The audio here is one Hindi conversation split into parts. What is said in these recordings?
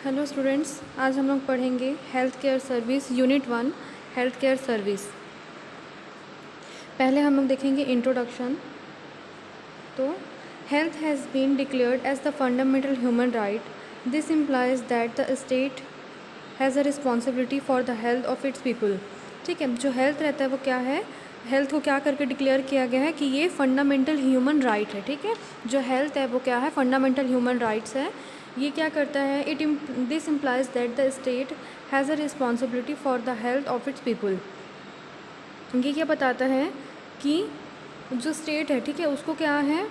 हेलो स्टूडेंट्स, आज हम लोग पढ़ेंगे health care service unit 1 health care service. पहले हम लोग देखेंगे इंट्रोडक्शन। तो health has been declared as the fundamental human right. This implies that the state has a responsibility for the health of its people. ठीक है, जो हेल्थ रहता है वो क्या है, हेल्थ को क्या करके डिक्लेयर किया गया है कि ये फंडामेंटल ह्यूमन राइट है। ठीक है, जो हेल्थ है वो क्या है, फंडामेंटल ह्यूमन राइट्स है। ये क्या करता है, this implies that the state has a responsibility for the health of its people. ये क्या बताता है कि जो स्टेट है, ठीक है, उसको क्या है,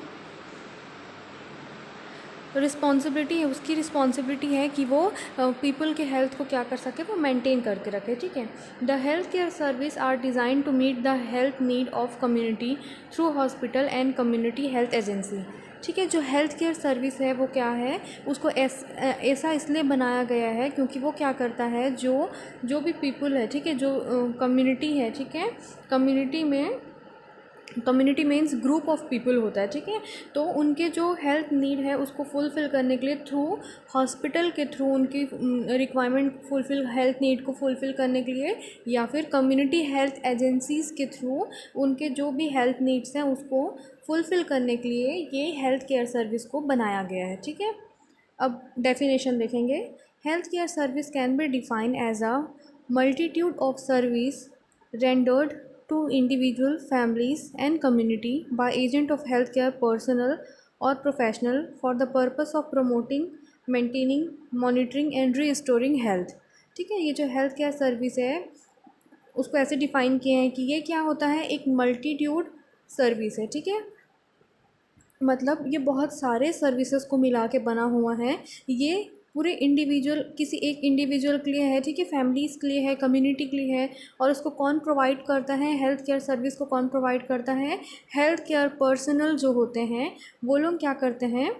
रिस्पॉन्सिबिलिटी है, उसकी रिस्पॉन्सिबिलिटी है कि वो पीपल के हेल्थ को क्या कर सके, वो मेंटेन करके रखे। ठीक है, the health care service are design to meet the health need of community through hospital and community health agency. ठीक है, जो हेल्थ केयर सर्विस है वो क्या है, उसको ऐसा इसलिए बनाया गया है क्योंकि वो क्या करता है, जो भी पीपल है, ठीक है, जो कम्युनिटी है, ठीक है, कम्युनिटी में, community means group of people होता है। ठीक है, तो उनके जो हेल्थ नीड है उसको फुलफ़िल करने के लिए थ्रू हॉस्पिटल के थ्रू उनकी रिक्वायरमेंट फुलफ़िल, हेल्थ नीड को फुलफ़िल करने के लिए, या फिर कम्युनिटी हेल्थ एजेंसीज़ के थ्रू उनके जो भी हेल्थ नीड्स हैं उसको फुलफ़िल करने के लिए ये हेल्थ केयर सर्विस को बनाया गया है। ठीक है, अब डेफिनेशन देखेंगे। Health care service can be defined as a multitude of service rendered to individual families and community by agent of healthcare personnel or professional for the purpose of promoting, maintaining, monitoring and restoring health। ठीक है, ये जो हेल्थ केयर सर्विस है उसको ऐसे डिफ़ाइन किए हैं कि ये क्या होता है, एक मल्टीट्यूड सर्विस है। ठीक है, मतलब ये बहुत सारे सर्विसेज को मिला के बना हुआ है। ये पूरे इंडिविजुअल, किसी एक इंडिविजुअल के लिए है, ठीक है, फैमिलीज़ के लिए है, कम्युनिटी के लिए है। और उसको कौन प्रोवाइड करता है, हेल्थ केयर सर्विस को कौन प्रोवाइड करता है, हेल्थ केयर पर्सनल जो होते हैं वो लोग क्या करते हैं,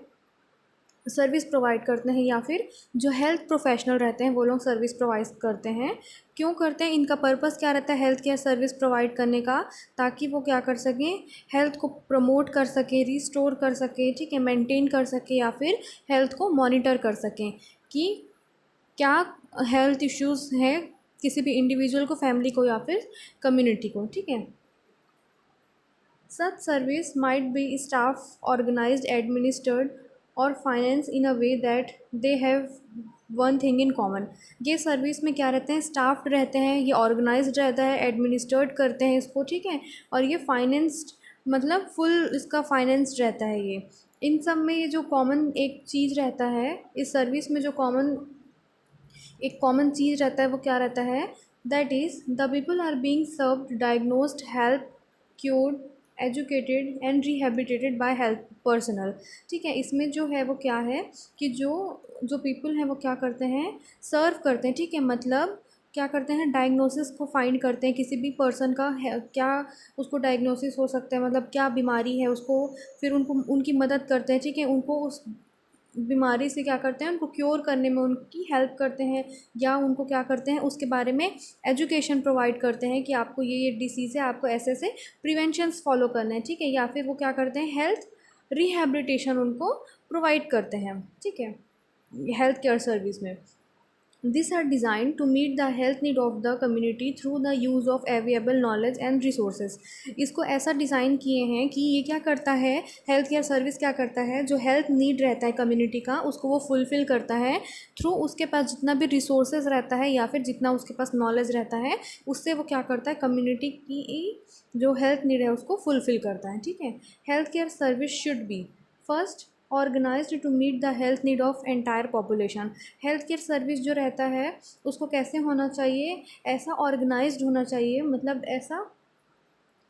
सर्विस प्रोवाइड करते हैं, या फिर जो हेल्थ प्रोफेशनल रहते हैं वो लोग सर्विस प्रोवाइड करते हैं। क्यों करते हैं, इनका पर्पस क्या रहता है हेल्थ केयर सर्विस प्रोवाइड करने का, ताकि वो क्या कर सकें, हेल्थ को प्रमोट कर सकें, रिस्टोर कर सकें, ठीक है, मेंटेन कर सकें, या फिर हेल्थ को मॉनिटर कर सकें कि क्या हेल्थ इश्यूज़ हैं किसी भी इंडिविजुअल को, फैमिली को, या फिर कम्युनिटी को। ठीक है, such service might be staff organized, administered or financed in a way that they have one thing in common. ये सर्विस में क्या रहते हैं, स्टाफ्ड रहते हैं, ये ऑर्गेनाइज्ड रहता है, एडमिनिस्ट्रेट करते हैं इसको। ठीक है, और ये फाइनेंस्ड, मतलब फुल इसका फाइनेंस्ड रहता है ये। इन सब में ये जो कॉमन एक चीज़ रहता है इस सर्विस में, जो कॉमन एक कॉमन चीज़ रहता है वो क्या रहता है, that is the people are being served, diagnosed, help, cured, educated and rehabilitated by health personal. ठीक है, इसमें जो है वो क्या है कि जो जो पीपल हैं वो क्या करते हैं, सर्व करते हैं। ठीक है, मतलब क्या करते हैं, डायग्नोसिस को फाइंड करते हैं किसी भी पर्सन का है क्या, उसको डायग्नोसिस हो सकता है, मतलब क्या बीमारी है उसको, फिर उनको उनकी मदद करते हैं। ठीक है, उनको उस बीमारी से क्या करते हैं, उनको क्योर करने में उनकी हेल्प करते हैं, या उनको क्या करते हैं उसके बारे में एजुकेशन प्रोवाइड करते हैं कि आपको ये डिसीज़ है, आपको ऐसे ऐसे प्रिवेंशंस फॉलो करने हैं। ठीक है, या फिर वो क्या करते हैं, हेल्थ रिहेबिलिटेशन उनको प्रोवाइड करते हैं। ठीक है, हेल्थ केयर सर्विस में These are designed to meet the health need of the community through the use of available knowledge and resources। इसको ऐसा डिज़ाइन किए हैं कि ये क्या करता है, हेल्थ केयर सर्विस क्या करता है, जो हेल्थ नीड रहता है कम्युनिटी का उसको वो फुलफ़िल करता है थ्रू उसके पास जितना भी रिसोर्सेज रहता है, या फिर जितना उसके पास नॉलेज रहता है, उससे वो क्या करता है, कम्युनिटी की जो हेल्थ नीड है उसको फुलफ़िल करता है। ठीक है, health care service should be first organised to meet the health need of entire population. Health care service जो रहता है उसको कैसे होना चाहिए, ऐसा ऑर्गेनाइज्ड होना चाहिए, मतलब ऐसा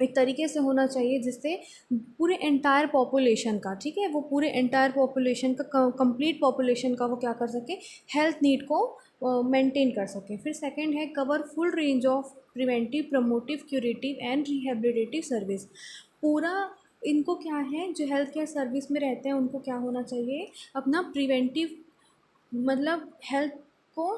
एक तरीके से होना चाहिए जिससे पूरे एंटायर पॉपुलेशन का, ठीक है, वो पूरे एंटायर पॉपुलेशन का, कंप्लीट पॉपुलेशन का वो क्या कर सके, हेल्थ नीड को मेंटेन कर सके। फिर सेकंड है cover full range of preventive, promotive, curative and rehabilitative service. पूरा इनको क्या है, जो हेल्थ केयर सर्विस में रहते हैं उनको क्या होना चाहिए, अपना प्रिवेंटिव, मतलब हेल्थ को,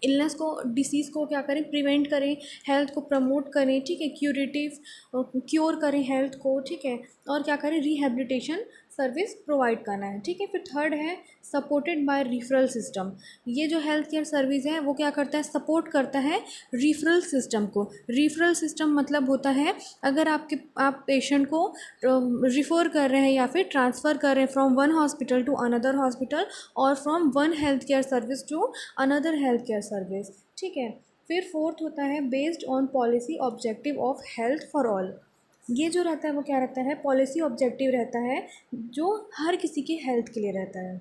इलनेस को, डिसीज़ को क्या करें, प्रिवेंट करें, हेल्थ को प्रमोट करें। ठीक है, क्यूरेटिव, क्योर करें हेल्थ को। ठीक है, और क्या करें, रिहेबिलिटेशन सर्विस प्रोवाइड करना है, ठीक है। फिर थर्ड है सपोर्टेड बाय रिफरल सिस्टम। ये जो हेल्थ केयर सर्विस है वो क्या करता है, सपोर्ट करता है रिफरल सिस्टम को। रिफरल सिस्टम मतलब होता है अगर आप पेशेंट को रिफ़र कर रहे हैं या फिर ट्रांसफ़र कर रहे हैं from one hospital to another hospital और from one health care service to another health care service, ठीक है। फिर फोर्थ होता है based on policy objective of health for all. ये जो रहता है वो क्या रहता है, पॉलिसी ऑब्जेक्टिव रहता है जो हर किसी की हेल्थ के लिए रहता है।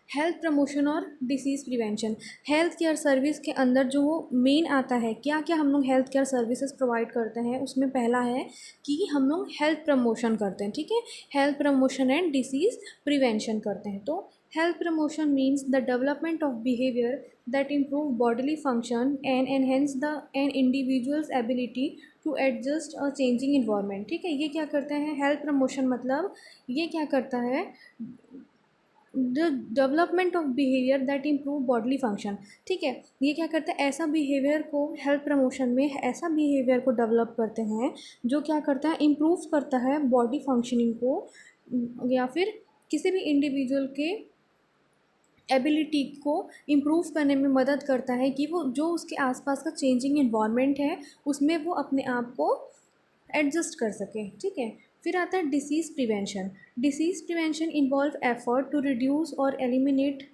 हेल्थ प्रमोशन और disease prevention, health care service के अंदर जो मेन आता है, क्या क्या हम लोग हेल्थ केयर सर्विसेज प्रोवाइड करते हैं, उसमें पहला है कि हम लोग हेल्थ प्रमोशन करते हैं, ठीक है। Health promotion and disease prevention करते हैं। तो health promotion means the development of behaviour that improve bodily function and enhance the an individual's ability to adjust a changing environment, ठीक है। ये क्या करते हैं, हेल्थ प्रमोशन मतलब ये क्या करता है, the development of behaviour that improve bodily function, ठीक है। ये क्या करता है, ऐसा बिहेवियर को हेल्थ प्रमोशन में ऐसा बिहेवियर को डेवलप करते हैं जो क्या करता है, इम्प्रूव करता है बॉडी फंक्शनिंग को या फिर किसी भी इंडिविजुअल के एबिलिटी को इम्प्रूव करने में मदद करता है कि वो जो उसके आसपास का चेंजिंग इन्वायरमेंट है उसमें वो अपने आप को एडजस्ट कर सके, ठीक है। फिर आता है disease prevention. Disease prevention involve effort to reduce और eliminate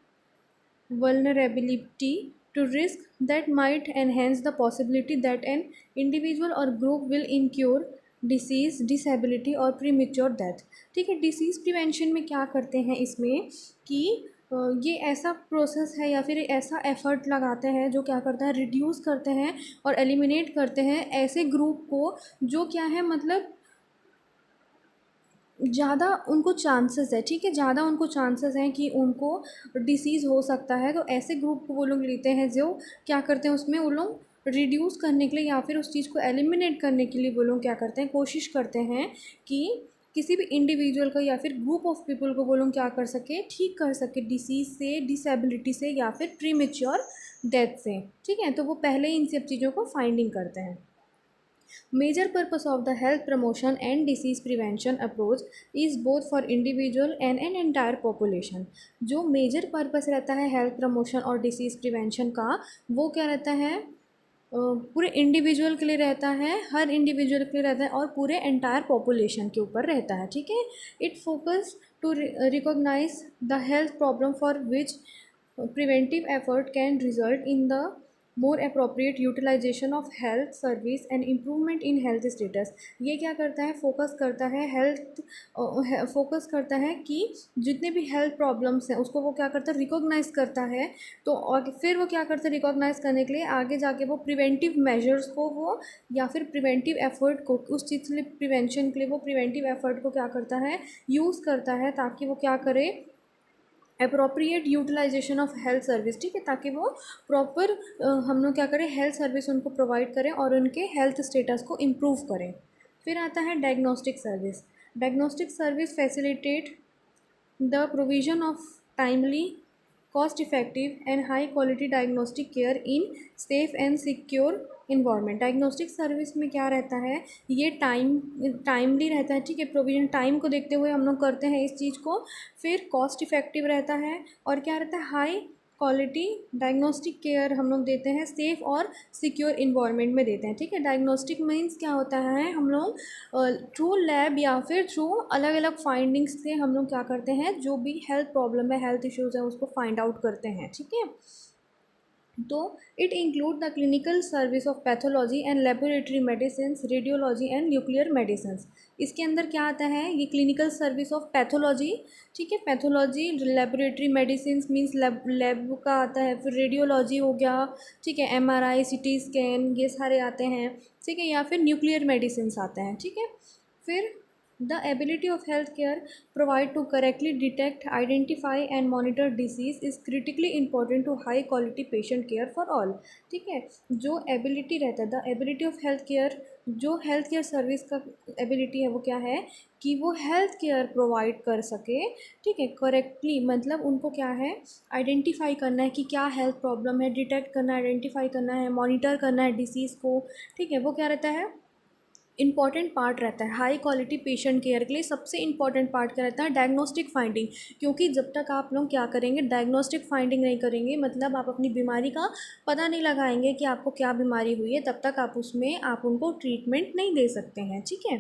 vulnerability to risk that might enhance the possibility that an individual or group will incur disease, disability और प्रीमेच्योर डेथ, ठीक है। डिसीज़ प्रिवेंशन में क्या करते हैं इसमें कि ये ऐसा प्रोसेस है या फिर ऐसा एफर्ट लगाते हैं जो क्या करता है, रिड्यूस करते हैं और एलिमिनेट करते हैं ऐसे ग्रुप को जो क्या है, मतलब ज़्यादा उनको चांसेस है, ठीक है, ज़्यादा उनको चांसेस हैं कि उनको डिसीज़ हो सकता है। तो ऐसे ग्रुप को वो लोग लेते हैं जो क्या करते हैं, उसमें वो लोग रिड्यूस करने के लिए या फिर उस चीज़ को एलिमिनेट करने के लिए वो लोग क्या करते हैं, कोशिश करते हैं कि किसी भी इंडिविजुअल का या फिर ग्रुप ऑफ पीपल को वो लोग क्या कर सके, ठीक कर सके डिसीज़ से, डिसेबिलिटी से या फिर प्रीमेच्योर डेथ से, ठीक है। तो वो पहले इन सब चीज़ों को फाइंडिंग करते हैं। Major purpose of the health promotion and disease prevention approach is both for individual and an entire population। जो मेजर पर्पस रहता है हेल्थ प्रमोशन और डिसीज़ प्रिवेंशन का, वो क्या रहता है, पूरे इंडिविजुअल के लिए रहता है, हर इंडिविजुअल के लिए रहता है और पूरे एंटायर पॉपुलेशन के ऊपर रहता है, ठीक है। It focus to recognise the health problem for which preventive effort can result in the more appropriate utilization of health service and improvement in health status। ये क्या करता है, फोकस करता है हेल्थ, फोकस करता है कि जितने भी हेल्थ प्रॉब्लम्स हैं उसको वो क्या करता है, रिकॉग्नाइज करता है। तो और फिर वो क्या करता है, रिकॉग्नाइज करने के लिए आगे जाके वो प्रिवेंटिव मेजर्स को वो या फिर प्रिवेंटिव एफर्ट को, उस चीज़ के लिए प्रिवेंशन के लिए वो प्रिवेंटिव एफर्ट को क्या करता है, यूज़ करता है ताकि वो क्या करे, appropriate utilisation of health service, ठीक है, ताकि वो प्रॉपर हम लोग क्या करें, हेल्थ सर्विस उनको प्रोवाइड करें और उनके हेल्थ स्टेटस को इम्प्रूव करें। फिर आता है diagnostic service. Diagnostic service facilitate the provision of timely, cost effective and high quality diagnostic care in safe and secure environment. Diagnostic service में क्या रहता है, ये टाइमली रहता है, ठीक है, प्रोविजन टाइम को देखते हुए हम लोग करते हैं इस चीज़ को। फिर कॉस्ट इफ़ेक्टिव रहता है और क्या रहता है, हाई क्वालिटी डायग्नोस्टिक केयर हम लोग देते हैं, सेफ़ और सिक्योर इन्वायरमेंट में देते हैं, ठीक है। डायग्नोस्टिक मीन्स क्या होता है, हम लोग थ्रू लैब या फिर थ्रू अलग अलग फाइंडिंग्स से हम लोग क्या करते हैं, जो भी हेल्थ प्रॉब्लम है, हेल्थ इश्यूज़ है, उसको फाइंड आउट करते हैं, ठीक है। तो it include the clinical service of pathology and laboratory medicine, radiology and nuclear medicine. इसके अंदर क्या आता है, ये क्लिनिकल सर्विस ऑफ पैथोलॉजी, ठीक है, pathology, laboratory medicine means lab का आता है, फिर रेडियोलॉजी हो गया, ठीक है, एमआरआई, सीटी स्कैन, ये सारे आते हैं, ठीक है, या फिर न्यूक्लियर मेडिसिन आते हैं, ठीक है। फिर the ability of healthcare provide to correctly detect, identify and monitor disease is critically important to high quality patient care for all, ठीक है। जो एबिलिटी रहता है, the ability of health care, जो हेल्थ केयर सर्विस का एबिलिटी है वो क्या है कि वो हेल्थ केयर प्रोवाइड कर सके, ठीक है, करेक्टली, मतलब उनको क्या है, आइडेंटिफाई करना है कि क्या हेल्थ प्रॉब्लम है, डिटेक्ट करना है, आइडेंटिफाई करना है, मॉनिटर करना है डिसीज़ को, ठीक है, वो क्या रहता है, इंपॉर्टेंट पार्ट रहता है हाई क्वालिटी पेशेंट केयर के लिए। सबसे इंपॉर्टेंट पार्ट क्या रहता है, डायग्नोस्टिक फाइंडिंग। क्योंकि जब तक आप लोग क्या करेंगे, डायग्नोस्टिक फाइंडिंग नहीं करेंगे, मतलब आप अपनी बीमारी का पता नहीं लगाएंगे कि आपको क्या बीमारी हुई है, तब तक आप उसमें आप उनको ट्रीटमेंट नहीं दे सकते हैं, ठीक है।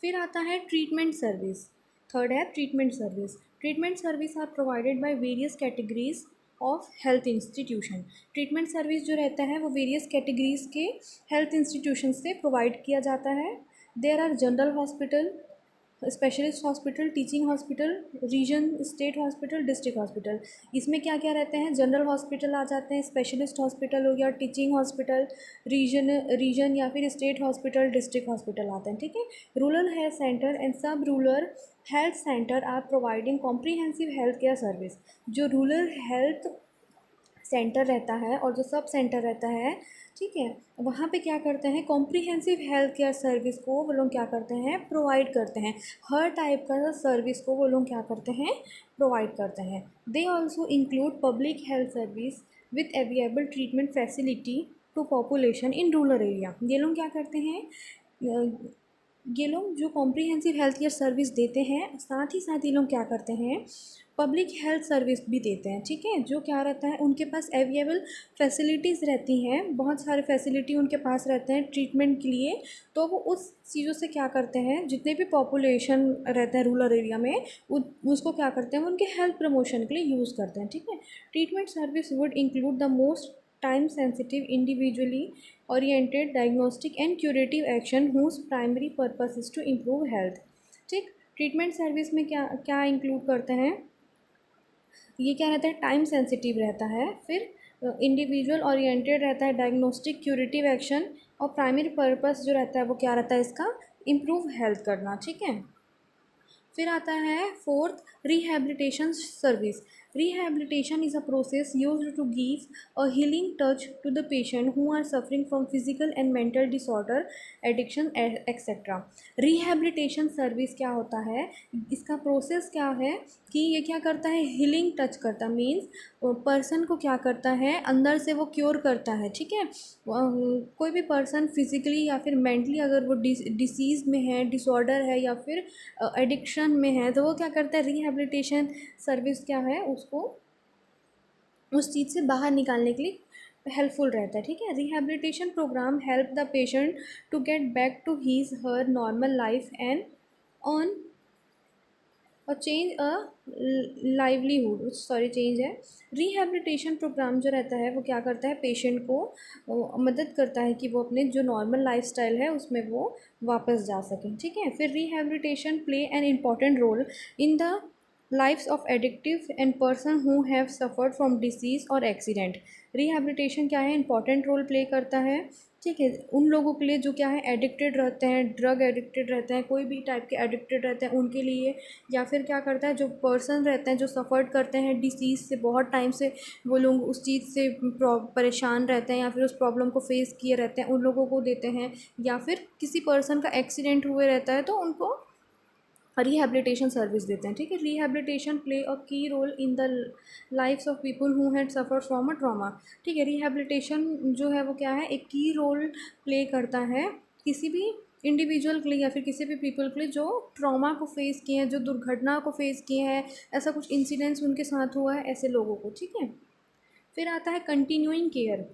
फिर आता है ट्रीटमेंट सर्विस। थर्ड है treatment service. Treatment service are provided by various categories of health institution. Treatment service जो रहता है वो वेरियस कैटेगरीज के हेल्थ इंस्टीट्यूशन से प्रोवाइड किया जाता है। There are general hospital, specialist hospital, teaching hospital, region state hospital, district hospital. इसमें क्या क्या रहते हैं, जनरल हॉस्पिटल आ जाते हैं, स्पेशलिस्ट हॉस्पिटल हो गया, टीचिंग हॉस्पिटल, रीजन या फिर स्टेट हॉस्पिटल, डिस्ट्रिक्ट हॉस्पिटल आते हैं, ठीक है। Rural health centre and sub rural health centre are providing comprehensive health care service. जो रूरल हेल्थ सेंटर रहता है और जो सब सेंटर रहता है, ठीक है, वहाँ पे क्या करते हैं, कॉम्प्रिहेंसिव हेल्थ केयर सर्विस को वो लोग क्या करते हैं, प्रोवाइड करते हैं। हर टाइप का सर्विस को वो लोग क्या करते हैं, प्रोवाइड करते हैं। They also include public health service with available treatment facility to population in rural area. ये लोग क्या करते हैं, ये लोग जो कॉम्प्रिहेंसिव हेल्थ केयर सर्विस देते हैं, साथ ही साथ ये लोग क्या करते हैं, पब्लिक हेल्थ सर्विस भी देते हैं, ठीक है। जो क्या रहता है, उनके पास अवेलेबल फैसिलिटीज़ रहती हैं, बहुत सारे फैसिलिटी उनके पास रहते हैं ट्रीटमेंट के लिए। तो वो उस चीज़ों से क्या करते हैं, जितने भी पॉपुलेशन रहते हैं रूरल एरिया में, उसको क्या करते हैं, उनके हेल्थ प्रमोशन के लिए यूज़ करते हैं, ठीक है। Treatment service would include the most time sensitive individually oriented diagnostic and curative action whose primary purpose is to improve health, ठीक। ट्रीटमेंट सर्विस में क्या क्या इंक्लूड करते हैं, ये क्या रहता है, टाइम सेंसिटिव रहता है, फिर इंडिविजुअल ओरिएंटेड रहता है, डायग्नोस्टिक क्यूरेटिव एक्शन, और प्राइमरी पर्पस जो रहता है वो क्या रहता है इसका, इम्प्रूव हेल्थ करना, ठीक है। फिर आता है fourth, rehabilitation service. Rehabilitation is a process used to give a healing touch to the patient who are suffering from physical and mental disorder, addiction etcetera. Rehabilitation service क्या होता है, इसका प्रोसेस क्या है कि ये क्या करता है, हीलिंग टच करता, मीन्स पर्सन को क्या करता है, अंदर से वो क्योर करता है, ठीक है। कोई भी पर्सन फिजिकली या फिर मेंटली अगर वो डिसीज़ में है, डिसऑर्डर है, या फिर एडिक्शन में है, तो वो क्या करता है, रिहैबिलिटेशन सर्विस क्या है, उसको उस चीज़ से बाहर निकालने के लिए हेल्पफुल रहता है, ठीक है। Rehabilitation programme help the patient to get back to his her normal life and on और change a livelihood, sorry change है। रिहैबिलिटेशन प्रोग्राम जो रहता है वो क्या करता है, पेशेंट को मदद करता है कि वो अपने जो नॉर्मल लाइफस्टाइल है उसमें वो वापस जा सकें, ठीक है। फिर rehabilitation play an important role in the lifes of addictive and person who have suffered from disease और एक्सीडेंट। रिहैबिलिटेशन क्या है, इंपॉर्टेंट रोल प्ले करता है, ठीक है, उन लोगों के लिए जो क्या है, एडिक्टेड रहते हैं, ड्रग एडिक्टेड रहते हैं, कोई भी टाइप के एडिक्टेड रहते हैं उनके लिए, या फिर क्या करता है, जो पर्सन रहते हैं जो सफ़र्ड करते हैं डिसीज़ से, बहुत टाइम से वो लोग उस चीज़ से परेशान रहते हैं या फिर उस प्रॉब्लम को फेस किए रहते हैं, उन लोगों को देते हैं। या फिर किसी पर्सन का एक्सीडेंट हुए रहता है तो उनको रिहैबिलिटेशन सर्विस देते हैं, ठीक है। Rehabilitation play a key role in the lifes of people who had suffer from a trauma, ठीक है। रिहैबिलिटेशन जो है वो क्या है, एक की रोल प्ले करता है किसी भी इंडिविजुअल के लिए या फिर किसी भी पीपल के लिए जो ट्रॉमा को फेस किए हैं, जो दुर्घटना को फेस किए हैं, ऐसा कुछ इंसिडेंट्स उनके साथ हुआ है, ऐसे लोगों को, ठीक है। फिर आता है continuing care.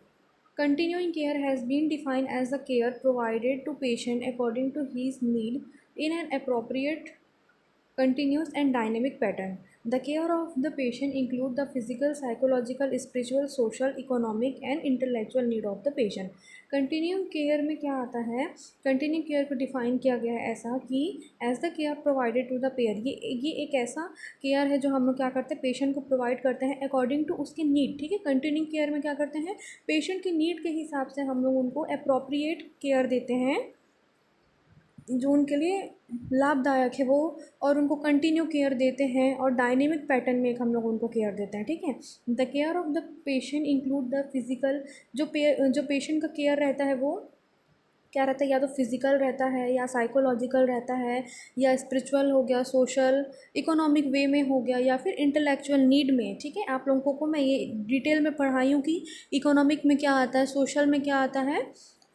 Continuing care has been defined as the care provided to patient according to his need in an appropriate, continuous and dynamic pattern. The care of the patient include the physical, psychological, spiritual, social, economic and intellectual need of the patient. Continue care में क्या आता है, कंटिन्यू केयर को डिफाइन किया गया है ऐसा कि as the care provided to the pair, ये एक ऐसा केयर है जो हम लोग क्या करते हैं, पेशेंट को प्रोवाइड करते हैं अकॉर्डिंग टू उसकी नीड, ठीक है। कंटिन्यू केयर में क्या करते हैं, पेशेंट की नीड के हिसाब से हम लोग उनको अप्रोप्रिएट केयर देते हैं जो उनके लिए लाभदायक है वो, और उनको कंटिन्यू केयर देते हैं, और डायनेमिक पैटर्न में एक हम लोग उनको केयर देते हैं, ठीक है। The care of the patient include the physical, जो पेशेंट का केयर रहता है वो क्या रहता है, या तो फिज़िकल रहता है, या साइकोलॉजिकल रहता है, या स्पिरिचुअल हो गया, सोशल इकोनॉमिक वे में हो गया, या फिर इंटेलेक्चुअल नीड में, ठीक है। आप लोगों को मैं ये डिटेल में पढ़ाई हूँ कि इकोनॉमिक में क्या आता है, सोशल में क्या आता है,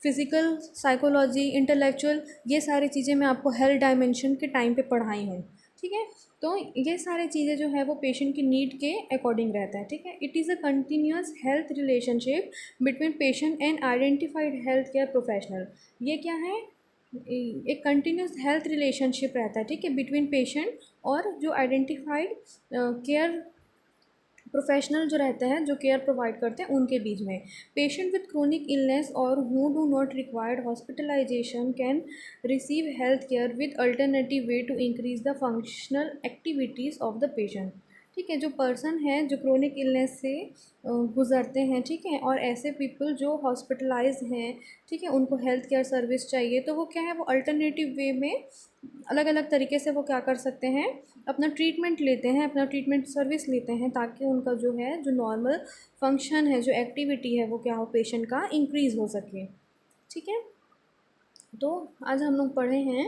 फिज़िकल, साइकोलॉजी, इंटेलेक्चुअल, ये सारी चीज़ें मैं आपको हेल्थ डायमेंशन के टाइम पे पढ़ाई हूँ, ठीक है। तो ये सारी चीज़ें जो है वो पेशेंट की नीड के अकॉर्डिंग रहता है, ठीक है। It is a continuous health relationship between patient and identified health care professional. ये क्या है, एक कंटिन्यूस हेल्थ रिलेशनशिप रहता है, ठीक है, बिटवीन पेशेंट और जो आइडेंटिफाइड केयर प्रोफेशनल जो रहते हैं, जो केयर प्रोवाइड करते हैं, उनके बीच में। पेशेंट विद क्रोनिक इलनेस और who do not required hospitalization can receive health care with alternative way to increase the functional activities of the patient, ठीक है। जो पर्सन है जो क्रोनिक इलनेस से गुज़रते हैं, ठीक है, और ऐसे पीपल जो हॉस्पिटलाइज हैं, ठीक है, उनको हेल्थ केयर सर्विस चाहिए, तो वो क्या है, वो अल्टरनेटिव वे में अलग अलग तरीके से वो क्या कर सकते हैं, अपना ट्रीटमेंट लेते हैं, अपना ट्रीटमेंट सर्विस लेते हैं, ताकि उनका जो है, जो नॉर्मल फंक्शन है, जो एक्टिविटी है, वो क्या हो, पेशेंट का इंक्रीज़ हो सके, ठीक है। तो आज हम लोग पढ़े हैं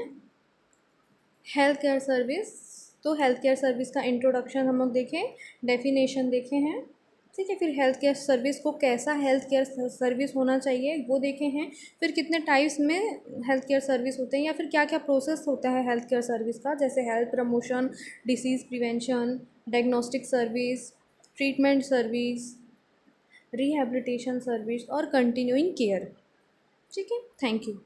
हेल्थ केयर सर्विस। तो हेल्थ केयर सर्विस का इंट्रोडक्शन हम लोग देखें, डेफिनेशन देखे हैं, ठीक है। फिर हेल्थ केयर सर्विस को कैसा हेल्थ केयर सर्विस होना चाहिए वो देखे हैं। फिर कितने टाइप्स में हेल्थ केयर सर्विस होते हैं, या फिर क्या क्या प्रोसेस होता है हेल्थ केयर सर्विस का, जैसे health promotion, disease prevention, diagnostic service, treatment service, rehabilitation service और कंटिन्यूइंग केयर, ठीक है। Thank you.